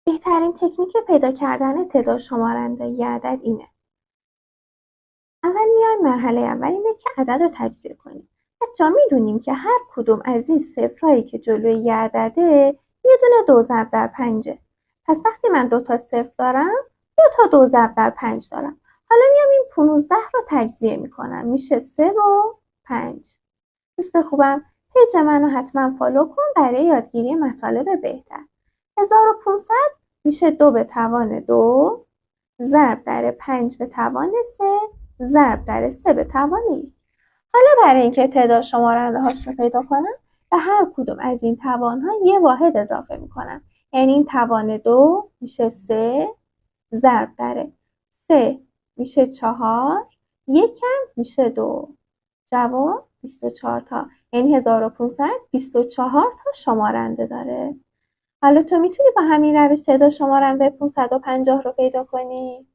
بهترین تکنیک پیدا کردن تعداد شمارنده یه عدد اینه. اول میایم مرحله اول اینه که عدد رو تجزیه کنیم. بچه‌ها میدونیم که هر کدوم از این صفرهایی که جلوی یه عدده یه دونه 2 ضرب در 5. پس وقتی من 2 تا صفر دارم 2 تا 2 ضرب در 5 دارم. حالا میام این 15 رو تجزیه میکنم، میشه 3 و 5. دوست خوبم پیج منو حتما فالو کن برای یادگیری مطالب بهتر. 1500 میشه 2 به توان 2 ضرب در 5 به توان 3 ضرب در 3 به توان 1. حالا برای اینکه تعداد شمارنده هاش رو پیدا کنم به هر کدوم از این توان ها یه واحد اضافه میکنم. یعنی این توان 2 میشه 3 ضرب در 3 میشه 4 یکم میشه 2. جواب 24 تا. یعنی 1500 24 تا شمارنده داره. حالا تو میتونی با همین روش تعداد شمارنده 550 رو پیدا کنی؟